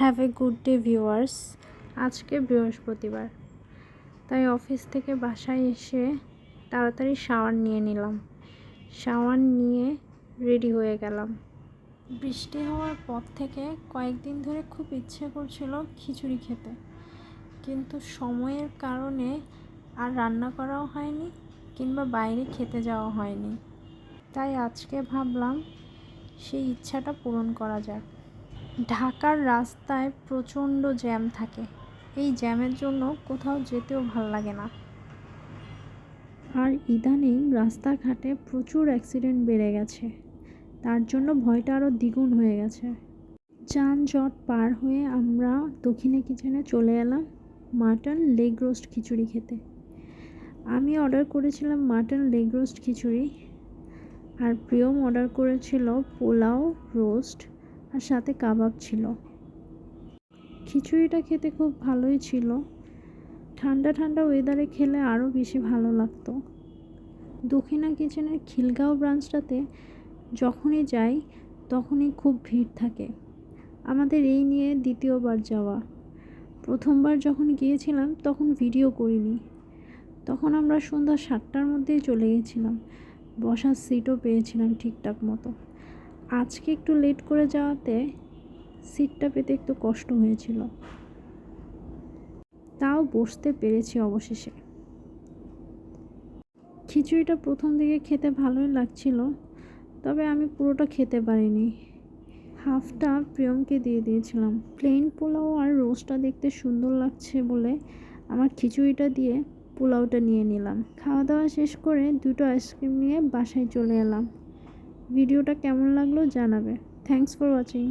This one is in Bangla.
Have a good day viewers. আজকে বৃহস্পতিবার, তাই অফিস থেকে বাসায় এসে তাড়াতাড়ি শাওয়ার নিয়ে নিলাম। শাওয়ার নিয়ে রেডি হয়ে গেলাম। বৃষ্টি হওয়ার পর থেকে কয়েকদিন ধরে খুব ইচ্ছে করছিল খিচুড়ি খেতে, কিন্তু সময়ের কারণে আর রান্না করাও হয়নি কিংবা বাইরে খেতে যাওয়া হয়নি। তাই আজকে ভাবলাম সেই ইচ্ছাটা পূরণ করা যাক। ঢাকার রাস্তায় প্রচণ্ড জ্যাম থাকে, এই জ্যামের জন্য কোথাও যেতেও ভাল লাগে না। আর ইদানিং রাস্তাঘাটে প্রচুর অ্যাক্সিডেন্ট বেড়ে গেছে, তার জন্য ভয়টা আরও দ্বিগুণ হয়ে গেছে। যানজট পার হয়ে আমরা দক্ষিণা কিচেনে চলে এলাম মাটন লেগ রোস্ট খিচুড়ি খেতে। আমি অর্ডার করেছিলাম মাটন লেগ রোস্ট খিচুড়ি, আর প্রিয়ম অর্ডার করেছিল পোলাও রোস্ট, আর সাথে কাবাব ছিল। খিচুড়িটা খেতে খুব ভালোই ছিল। ঠান্ডা ঠান্ডা ওয়েদারে খেলে আরও বেশি ভালো লাগতো। দক্ষিণা কিচেনের খিলগাঁও ব্রাঞ্চটাতে যখনই যাই তখনই খুব ভিড় থাকে। আমাদের এই নিয়ে দ্বিতীয়বার যাওয়া। প্রথমবার যখন গিয়েছিলাম তখন ভিডিও করিনি, তখন আমরা সন্ধ্যা 7টার মধ্যেই চলে গেছিলাম, বসার সিটও পেয়েছিলাম ঠিকঠাক মতো। আজকে একটু লেট করে যাওয়াতে সিটটা পেতে একটু কষ্ট হয়েছিল, তাও বসতে পেরেছি অবশেষে। খিচুড়িটা প্রথম দিকে খেতে ভালোই লাগছিল, তবে আমি পুরোটা খেতে পারিনি, হাফটা প্রিয়মকে দিয়ে দিয়েছিলাম। প্লেন পোলাও আর রোস্টটা দেখতে সুন্দর লাগছে বলে আমার খিচুড়িটা দিয়ে পোলাওটা নিয়ে নিলাম। খাওয়া দাওয়া শেষ করে দুটো আইসক্রিম নিয়ে বাসায় চলে এলাম। ভিডিওটা কেমন লাগলো জানাবে। Thanks for watching.